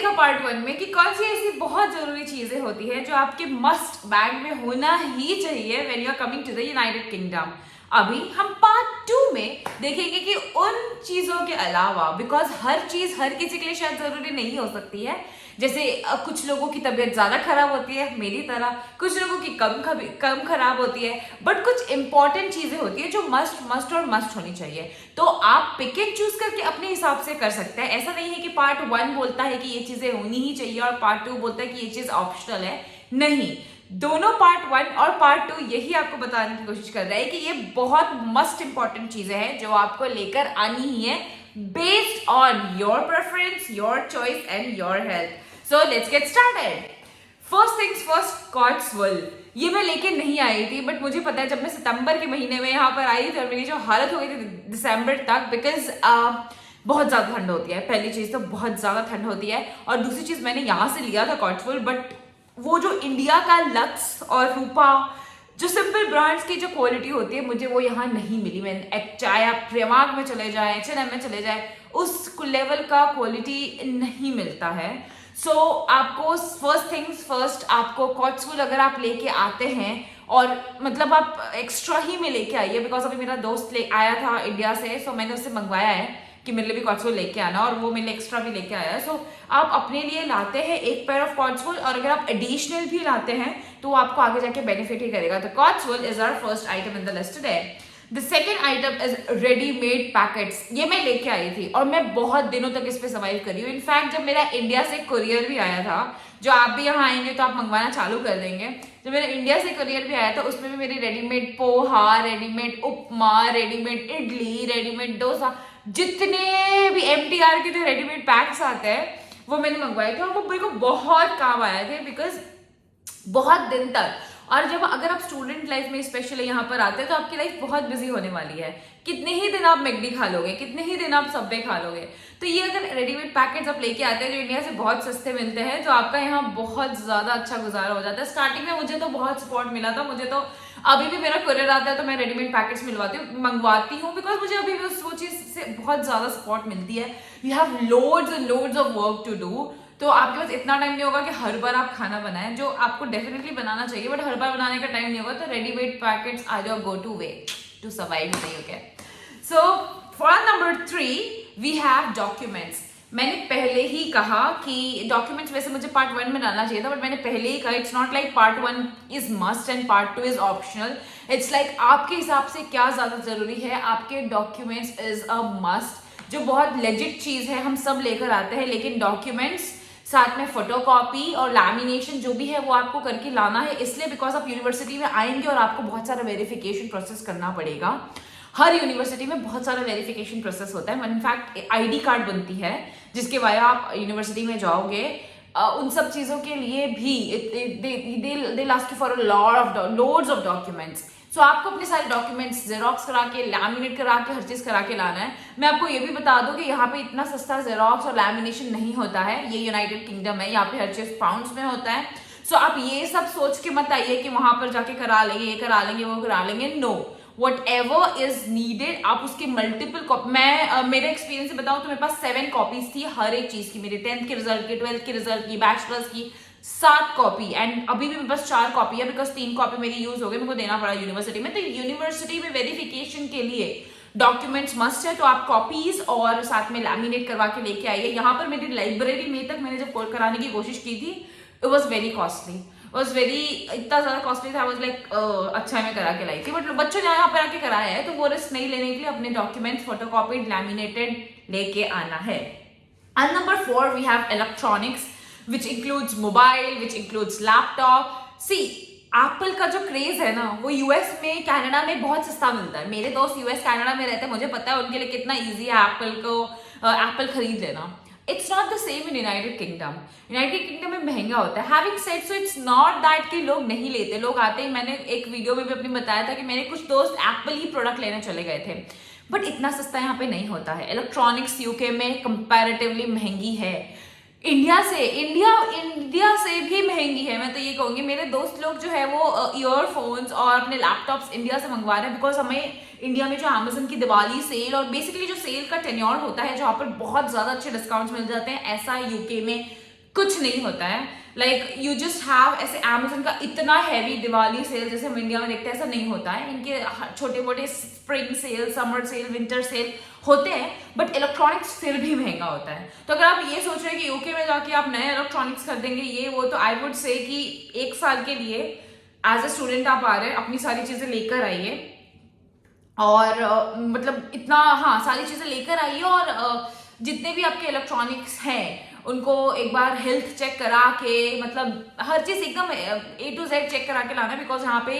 देखा पार्ट 1 में कि कौन सी ऐसी बहुत जरूरी चीजें होती है जो आपके मस्ट बैग में होना ही चाहिए when you are coming to the United Kingdom. अभी हम पार्ट 2 में देखेंगे कि उन चीजों के अलावा, बिकॉज हर चीज हर किसी के लिए शायद जरूरी नहीं हो सकती है। जैसे कुछ लोगों की तबीयत ज्यादा खराब होती है मेरी तरह, कुछ लोगों की कम खराब होती है, बट कुछ इंपॉर्टेंट चीजें होती है जो मस्ट और मस्ट होनी चाहिए। तो आप पिक एंड चूज करके अपने हिसाब से कर सकते हैं। ऐसा नहीं है कि पार्ट 1 बोलता है कि ये चीजें होनी ही चाहिए और पार्ट 2 बोलता है कि ये चीज ऑप्शनल है। नहीं, दोनों पार्ट 1 और पार्ट 2 यही आपको बताने की कोशिश कर रहा है कि ये बहुत मस्ट इंपॉर्टेंट चीजें हैं जो आपको लेकर आनी ही है, based on your preference, your choice and your health. So let's get started. First things first, Cotswolf. ये मैं लेके नहीं आई थी, बट मुझे पता है जब मैं सितंबर के महीने में यहाँ पर आई थी और मेरी जो हालत हो गई थी दिसंबर तक, बिकॉज बहुत ज्यादा ठंड होती है। पहली चीज तो बहुत ज्यादा ठंड होती है, और दूसरी चीज मैंने यहाँ से लिया था कॉट्सवुल्फ, बट वो जो इंडिया का लक्स और रूपा, जो सिंपल ब्रांड्स की जो क्वालिटी होती है, मुझे वो यहाँ नहीं मिली। मैं चाहे आप प्रेमाग में चले जाए, H&M में चले जाए, उस लेवल का क्वालिटी नहीं मिलता है। सो आपको फर्स्ट थिंग्स फर्स्ट, आपको कॉट्सवुल्फ अगर आप लेके आते हैं, और मतलब आप एक्स्ट्रा ही में लेके आइए, बिकॉज अभी मेरा दोस्त ले आया था इंडिया से, सो मैंने उससे मंगवाया है कि मेरे लिए भी कॉट्सवुल्फ लेके आना, और वो मेरे लिए एक्स्ट्रा भी लेके आया है। सो आप अपने लिए लाते हैं एक पेयर ऑफ कॉट्सवुल्फ, और अगर आप एडिशनल भी लाते हैं तो वो आपको आगे जाके बेनिफिट ही करेगा। तो Cotswolf is our first item in the list today. The second item is readymade packets. ये मैं लेके आई थी और मैं बहुत दिनों तक इस पे सर्वाइव करी हूँ। इनफैक्ट जब मेरा इंडिया से कुरियर भी आया था, जो आप भी यहाँ आएंगे तो आप मंगवाना चालू कर देंगे, जब मेरा इंडिया से कुरियर भी आया था उसमें भी मेरी रेडीमेड पोहा, रेडीमेड उपमा, रेडीमेड इडली, रेडीमेड डोसा, जितने भी MTR के जो रेडीमेड पैक्स आते हैं वो मैंने मंगवाए थे, और वो मेरे को बहुत काम आए थे, बिकॉज बहुत दिन तक। और जब अगर आप स्टूडेंट लाइफ में स्पेशली यहाँ पर आते हैं तो आपकी लाइफ बहुत बिजी होने वाली है। कितने ही दिन आप मैकडी खा लोगे, कितने ही दिन आप सबवे खा लोगे। तो ये अगर रेडीमेड पैकेट्स आप लेके आते हैं जो इंडिया से बहुत सस्ते मिलते हैं, तो आपका यहाँ बहुत ज्यादा अच्छा गुजारा हो जाता है। स्टार्टिंग में मुझे तो बहुत सपोर्ट मिला था, मुझे तो अभी भी मेरा कुरियर आता है तो मैं रेडीमेड पैकेट्स मंगवाती हूँ, बिकॉज मुझे अभी भी वो चीज से बहुत ज्यादा सपोर्ट मिलती है। You have loads and loads of work to do, तो आपके पास इतना टाइम नहीं होगा कि हर बार आप खाना बनाएं, जो आपको डेफिनेटली बनाना चाहिए, बट हर बार बनाने का टाइम नहीं होगा। तो readymade packets are your go to way to survive in the UK. So for number 3 we have documents. मैंने पहले ही कहा कि डॉक्यूमेंट्स वैसे मुझे पार्ट 1 में डालना चाहिए था, बट मैंने पहले ही कहा it's not like part 1 is must and part 2 is optional. It's like आपके हिसाब से क्या ज्यादा जरूरी है। आपके डॉक्यूमेंट्स इज अ मस्ट, जो बहुत लेजिट चीज है, हम सब लेकर आते हैं, लेकिन डॉक्यूमेंट्स साथ में फोटोकॉपी और लैमिनेशन जो भी है वो आपको करके लाना है, इसलिए बिकॉज आप यूनिवर्सिटी में आएंगे और आपको बहुत सारा वेरिफिकेशन प्रोसेस करना पड़ेगा। हर यूनिवर्सिटी में बहुत सारा वेरिफिकेशन प्रोसेस होता है। इनफैक्ट ID कार्ड बनती है जिसके वाया आप यूनिवर्सिटी में जाओगे। उन सब चीजों के लिए भी they ask you for a loads of documents. So आपको अपने सारे डॉक्यूमेंट्स जेरोक्स करा के, लैमिनेट करा के, हर चीज करा के लाना है। मैं आपको ये भी बता दूं कि यहाँ पे इतना सस्ता जेरोक्स और लैमिनेशन नहीं होता है। ये यूनाइटेड किंगडम है, यहाँ पे हर चीज पाउंड्स में होता है। सो आप ये सब सोच के मत आइए कि वहां पर जाके करा लेंगे, ये करा लेंगे, वो करा लेंगे। नो, whatever is needed आप उसके मल्टीपल कॉपी, मैं मेरे एक्सपीरियंस से बताऊं तो मेरे पास 7 कॉपीज थी हर एक चीज की, मेरे 10th के रिजल्ट की, 12th के रिजल्ट की, बैचलर्स की 7 कॉपी, एंड अभी भी मेरे पास 4 कॉपी है, बिकॉज 3 कॉपी मेरी यूज हो गई, मेरे को देना पड़ा यूनिवर्सिटी में। तो यूनिवर्सिटी में वेरिफिकेशन के लिए डॉक्यूमेंट्स मस्ट है, तो आप कॉपीज और साथ में लैमिनेट करवा के लेके आइए। यहाँ पर मेरी लाइब्रेरी में तक मैंने जब कराने की कोशिश की थी, इट वॉज वेरी कॉस्टली, इतना ज्यादा कॉस्टली था। अच्छा मैं करा के लाई थी, बट बच्चों ने यहाँ पर आके कराया है, तो वो रिस्क नहीं लेने के लिए अपने डॉक्यूमेंट्स फोटोकॉपीड, लैमिनेटेड लेके आना है। And number 4 we have electronics, which includes mobile, which includes laptop. See, Apple का जो क्रेज है ना, वो यूएस में, कनाडा में बहुत सस्ता मिलता है। मेरे दोस्त यूएस कनाडा में रहते हैं, मुझे पता है उनके लिए कितना ईजी है एप्पल खरीद लेना। It's not the same in United kingdom. United kingdom में महंगा होता है। Having said so, it's not that कि लोग नहीं लेते, लोग आते ही। मैंने एक वीडियो में भी अपनी बताया था कि मेरे कुछ दोस्त एप्पल ही प्रोडक्ट लेने चले गए थे, बट इतना सस्ता यहाँ पे नहीं होता है। इलेक्ट्रॉनिक्स यूके में कंपैरेटिवली महंगी है, इंडिया से भी महंगी है। मैं तो ये कहूंगी, मेरे दोस्त लोग जो है वो ईयरफोन्स और अपने लैपटॉप्स इंडिया से मंगवा रहे हैं, बिकॉज हमें इंडिया में जो अमेजन की दिवाली सेल और बेसिकली जो सेल का टेन्योर होता है, जहाँ पर बहुत ज्यादा अच्छे डिस्काउंट्स मिल जाते हैं, ऐसा यूके में कुछ नहीं होता है। लाइक यू जस्ट हैव, ऐसे Amazon का इतना हैवी दिवाली सेल जैसे हम इंडिया में देखते हैं ऐसा नहीं होता है। इनके छोटे मोटे spring sale, summer sale, winter sale होते हैं, बट इलेक्ट्रॉनिक्स फिर भी महंगा होता है। तो अगर आप ये सोच रहे हैं कि यूके में जाके आप नए इलेक्ट्रॉनिक्स खरीदेंगे ये वो, तो आई वुड से कि 1 साल के लिए एज ए स्टूडेंट आप आ रहे हैं, अपनी सारी चीजें लेकर आइए और मतलब इतना, हाँ सारी चीजें लेकर आइए और जितने भी आपके इलेक्ट्रॉनिक्स हैं उनको एक बार हेल्थ चेक करा के, मतलब हर चीज एकदम A to Z चेक करा के लाना। बिकॉज यहाँ पे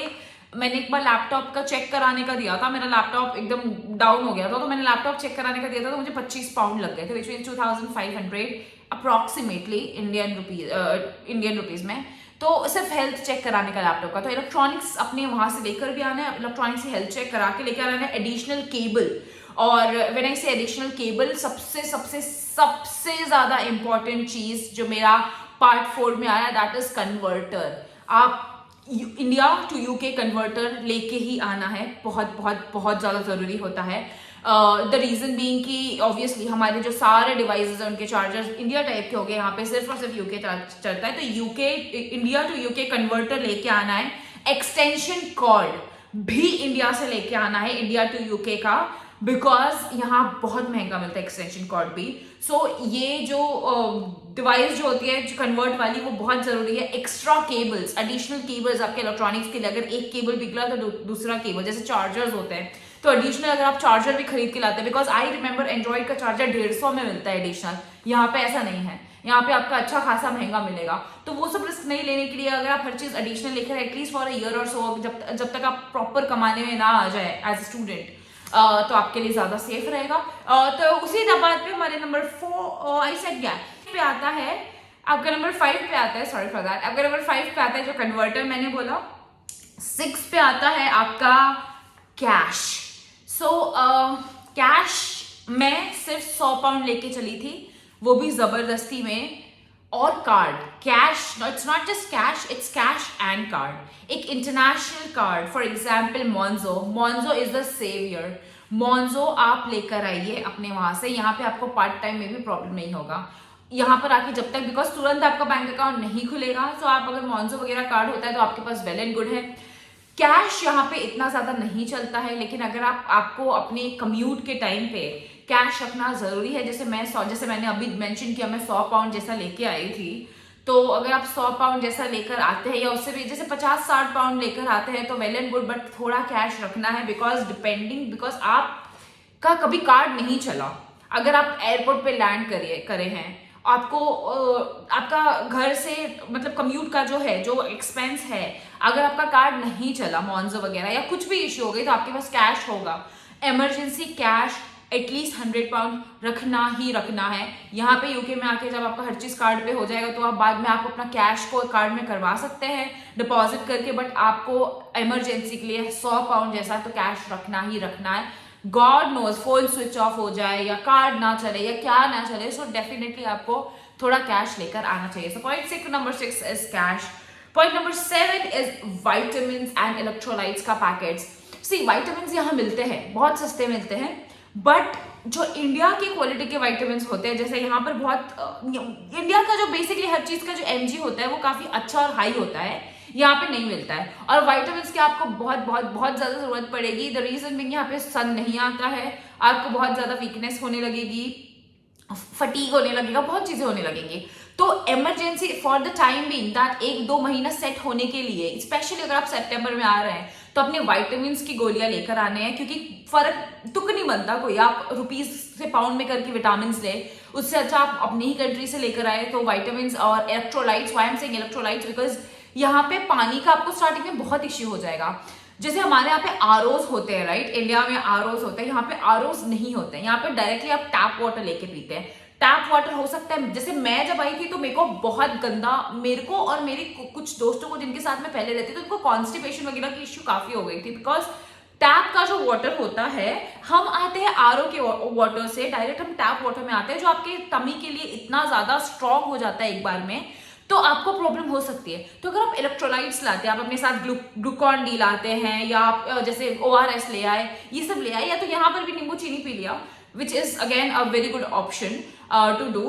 मैंने एक बार लैपटॉप का चेक कराने का दिया था, मेरा लैपटॉप एकदम डाउन हो गया था, तो मैंने लैपटॉप चेक कराने का दिया था तो मुझे 25 पाउंड लग गए थे, which mean 2500 approximately Indian rupees में। तो सिर्फ हेल्थ चेक कराने का लैपटॉप का। तो इलेक्ट्रॉनिक्स अपने वहां से लेकर भी आना है, इलेक्ट्रॉनिक्स से हेल्थ चेक करा के लेकर आना है, एडिशनल केबल। और व्हेन आई से एडिशनल केबल, सबसे सबसे सबसे ज्यादा इंपॉर्टेंट चीज जो मेरा पार्ट 4 में आया, दैट इज कन्वर्टर। आप इंडिया टू यूके कन्वर्टर लेके ही आना है, बहुत बहुत बहुत ज्यादा जरूरी होता है। द रीजन बीइंग कि ऑब्वियसली हमारे जो सारे डिवाइसेस हैं उनके चार्जर्स इंडिया टाइप के हो गए, यहाँ पे सिर्फ और सिर्फ यूके चलता है। तो UK, India to UK converter लेके आना है। एक्सटेंशन कॉर्ड भी इंडिया से लेके आना है, इंडिया टू यूके का, बिकॉज यहाँ बहुत महंगा मिलता है एक्सटेंशन कॉर्ड भी। सो ये जो डिवाइस जो होती है कन्वर्ट वाली, वो बहुत जरूरी है। एक्स्ट्रा केबल्स, एडिशनल केबल्स आपके इलेक्ट्रॉनिक्स के लिए, अगर एक केबल पिघला तो दूसरा केबल, जैसे चार्जर्स होते हैं तो एडिशनल अगर आप चार्जर भी खरीद के लाते हैं, बिकॉज आई रिमेंबर एंड्रॉइड का चार्जर 150 में मिलता है एडिशनल, यहाँ पे ऐसा नहीं है, यहाँ पे आपका अच्छा खासा महंगा मिलेगा। तो वो सब रिस्क नहीं लेने के लिए अगर आप हर चीज एडिशनल लेकर एटलीस्ट फॉर अ ईयर और सो, जब तक आप प्रॉपर कमाने में ना आ जाए एज ए स्टूडेंट, तो आपके लिए ज्यादा सेफ रहेगा। तो उसी बात पे हमारे नंबर 4 आई सेड क्या पे आता है, आपका नंबर 5 पे आता है, सॉरी फॉर दैट, आपका नंबर 5 पे आता है जो कन्वर्टर मैंने बोला। 6 पे आता है आपका कैश। सो कैश मैं सिर्फ 100 पाउंड लेके चली थी, वो भी जबरदस्ती में, और card. Cash, it's not just cash, it's cash and card. एक international card, for example Monzo is the saviour. Monzo आप लेकर आइए अपने वहां से, यहाँ पे आपको पार्ट टाइम में भी प्रॉब्लम नहीं होगा। यहाँ पर आके जब तक, बिकॉज तुरंत आपका बैंक अकाउंट नहीं खुलेगा, तो आप अगर मॉन्जो वगैरह कार्ड होता है तो आपके पास वेल एंड गुड है। कैश यहाँ पे इतना ज्यादा नहीं चलता है, लेकिन अगर आपको अपने कम्यूट के टाइम पे कैश रखना जरूरी है, जैसे मैंने अभी मेंशन किया, मैं 100 पाउंड जैसा लेके आई थी, तो अगर आप 100 पाउंड जैसा लेकर आते हैं या उससे भी जैसे 50-60 पाउंड लेकर आते हैं तो वेल एंड गुड, बट थोड़ा कैश रखना है, बिकॉज आपका कभी कार्ड नहीं चला, अगर आप एयरपोर्ट पे लैंड करे हैं, आपको आपका घर से मतलब कम्यूट का जो है, जो एक्सपेंस है, अगर आपका कार्ड नहीं चला मॉन्जो वगैरह या कुछ भी इश्यू हो गई, तो आपके पास कैश होगा। इमरजेंसी कैश एटलीस्ट 100 पाउंड रखना ही रखना है। यहाँ पे यूके में आके जब आपका हर चीज कार्ड पे हो जाएगा तो आप बाद में आप अपना कैश को कार्ड में करवा सकते हैं डिपॉजिट करके, बट आपको इमरजेंसी के लिए 100 पाउंड जैसा तो कैश रखना ही रखना है। God knows phone switch off हो जाए या कार्ड ना चले या क्या ना चले, सो डेफिनेटली आपको थोड़ा कैश लेकर आना चाहिए। So number 6 is cash. Point number 7 is vitamin and electrolytes का पैकेट्स। सी विटामिन यहाँ मिलते हैं, बहुत सस्ते मिलते हैं, बट जो इंडिया की क्वालिटी के विटामिन होते हैं, जैसे यहाँ पर बहुत इंडिया का जो बेसिकली हर चीज का जो mg होता है वो काफी अच्छा और हाई होता है, यहाँ पे नहीं मिलता है। और विटामिन की आपको बहुत बहुत बहुत ज्यादा जरूरत पड़ेगी। द रीजन बीइंग यहाँ पे सन नहीं आता है, आपको बहुत ज्यादा वीकनेस होने लगेगी, फटीग होने लगेगा, बहुत चीजें होने लगेंगी। तो emergency for the time being that 1-2 महीना सेट होने के लिए, स्पेशली अगर आप सितंबर में आ रहे हैं, तो अपने विटामिन की गोलियां लेकर आने हैं, क्योंकि फर्क तुक नहीं बनता कोई, आप रुपीज से पाउंड में करके विटामिन ले, उससे अच्छा आप अपनी ही कंट्री से लेकर आए। तो विटामिन और electrolytes, why I am saying electrolytes because यहाँ पे पानी का आपको स्टार्टिंग में बहुत इश्यू हो जाएगा। जैसे हमारे यहाँ पे आरओज होते हैं, राइट, इंडिया में आरओज होते हैं, यहाँ पे आरओज नहीं होते हैं। यहाँ पे डायरेक्टली आप टैप वाटर लेके पीते हैं। टैप वाटर हो सकता है, जैसे मैं जब आई थी तो मेरे को बहुत गंदा, मेरे को और मेरे कुछ दोस्तों को जिनके साथ में पहले रहती, तो उनको कॉन्स्टिपेशन वगैरह की इश्यू काफी हो गई थी, बिकॉज टैप का जो वाटर होता है, हम आते हैं आरओ के वाटर से, डायरेक्ट हम टैप वाटर में आते हैं, जो आपके टमी के लिए इतना ज्यादा स्ट्रॉन्ग हो जाता है एक बार में, तो आपको प्रॉब्लम हो सकती है। तो अगर आप इलेक्ट्रोलाइट्स लाते हैं, आप अपने साथ ग्लूकॉन डी लाते हैं, या आप जैसे ORS ले आए, ये सब ले आए, या तो यहाँ पर भी नींबू चीनी पी लिया, which is again a very good option to do.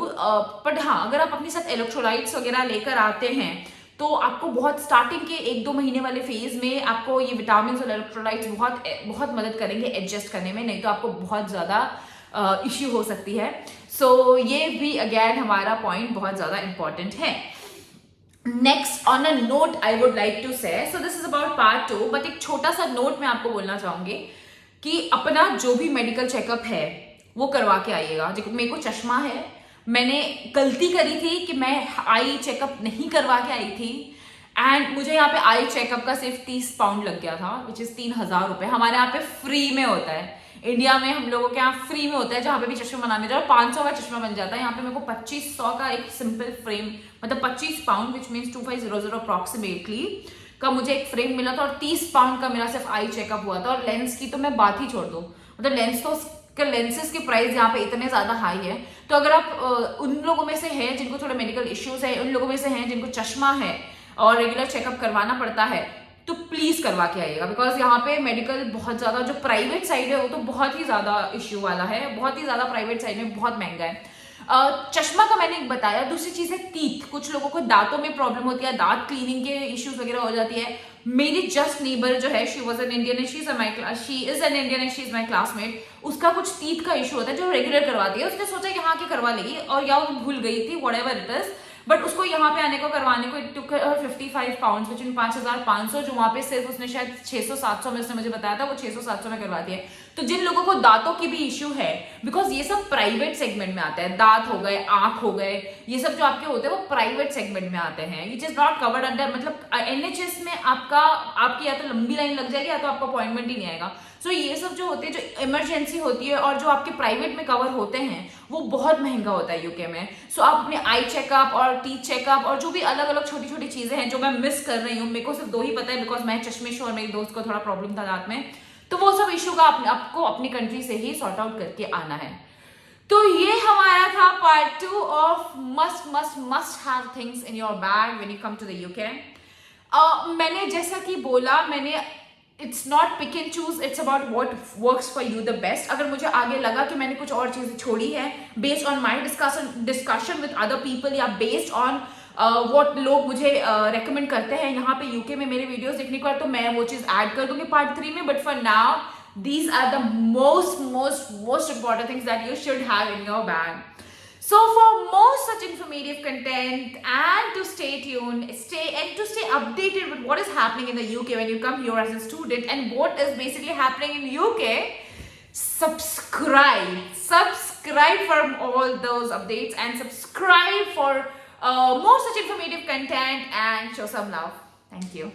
But हाँ, अगर आप अपने साथ इलेक्ट्रोलाइट्स वगैरह लेकर आते हैं तो आपको बहुत स्टार्टिंग के 1-2 महीने वाले फेज में आपको ये विटामिन और इलेक्ट्रोलाइट्स बहुत बहुत मदद करेंगे एडजस्ट करने में, नहीं तो आपको बहुत ज़्यादा इश्यू हो सकती है। सो ये भी अगेन हमारा पॉइंट बहुत ज़्यादा इंपॉर्टेंट है। Next on a note I would like to say, so this is about part 2, but एक छोटा सा नोट मैं आपको बोलना चाहूंगी कि अपना जो भी मेडिकल चेकअप है वो करवा के आइएगा। मेरे को चश्मा है, मैंने गलती करी थी कि मैं आई चेकअप नहीं करवा के आई थी एंड मुझे यहाँ पे आई चेकअप का सिर्फ 30 पाउंड लग गया था, विच इज 3,000 रुपए। हमारे यहाँ पे फ्री में होता है, इंडिया में हम लोगों के यहाँ फ्री में होता है, जहाँ पे भी चश्मा बनाने जाओ 500 का चश्मा बन जाता है। यहाँ पे मेरे को 2500 का एक सिंपल फ्रेम, मतलब 25 पाउंड विच मीन्स 2500 अप्रॉक्सीमेटली का मुझे एक फ्रेम मिला था और 30 पाउंड का मेरा सिर्फ आई चेकअप हुआ था। और लेंस की तो मैं बात ही छोड़ दूँ, मतलब लेंस तो लेंसेज के प्राइस यहाँ पे इतने ज्यादा हाई है। तो अगर आप उन लोगों में से हैं जिनको थोड़े मेडिकल इश्यूज है, उन लोगों में से हैं जिनको चश्मा है और रेगुलर चेकअप करवाना पड़ता है, तो प्लीज करवा के आइएगा। बिकॉज यहाँ पे मेडिकल बहुत ज्यादा, जो प्राइवेट साइड है वो तो बहुत ही ज्यादा इश्यू वाला है, बहुत ही ज्यादा प्राइवेट साइड में बहुत महंगा है। चश्मा का मैंने बताया। दूसरी चीज है टीथ, कुछ लोगों को दांतों में प्रॉब्लम होती है, दांत क्लीनिंग के इश्यूज वगैरह हो जाती है। मेरी जस्ट नेबर जो है, she was an Indian, she is an Indian, she is my classmate, उसका कुछ टीथ का इशू होता है जो रेगुलर करवाती है। उसने सोचा यहाँ के करवा लेगी और या वो भूल गई थी, व्हाटएवर इट इज, बट उसको यहाँ पे आने को करवाने को इट टुक 55 पाउंड, विच इन 5,500, जो वहां पे सिर्फ उसने शायद 600-700 में उसने मुझे बताया था, वो 600-700 में करवाती है। तो जिन लोगों को दांतों की भी इश्यू है, बिकॉज ये सब प्राइवेट सेगमेंट में आता है, दांत हो गए, आंख हो गए, ये सब जो आपके होते हैं वो प्राइवेट सेगमेंट में आते हैं, which is not covered under, मतलब NHS में आपकी या तो लंबी लाइन लग जाएगी या तो आपको अपॉइंटमेंट ही नहीं आएगा। सो ये सब जो होते हैं, जो इमरजेंसी होती है और जो आपके प्राइवेट में कवर होते हैं, वो बहुत महंगा होता है यूके में। सो आप अपने आई चेकअप और टीथ चेकअप और जो भी अलग अलग छोटी छोटी चीजें हैं जो मैं मिस कर रही हूँ, मेरे को सिर्फ 2 ही पता है बिकॉज मैं चश्मिश और मेरी दोस्त को थोड़ा प्रॉब्लम था दांत में, तो वो सब इशू का आपको अपनी कंट्री से ही सॉर्ट आउट करके आना है। तो ये हमारा था part 2 of must have things in your bag when you come to the UK. मैंने जैसा कि बोला, मैंने it's not pick and choose, it's about what works for you the best. अगर मुझे आगे लगा कि मैंने कुछ और चीजें छोड़ी है based on my discussion with other people या बेस्ड ऑन व्हाट लोग मुझे रेकमेंड करते हैं यहाँ पे यूके में मेरे वीडियोस देखने को, तो मैं वो चीज ऐड कर दूंगी पार्ट 3 में। But for now these are the most important things that you should have in your bag. So for more such informative content and to stay tuned, to stay updated with what is happening in the UK when you come here as a student and what is basically happening in UK, subscribe for all those updates and subscribe for more such informative content and show some love. Thank you.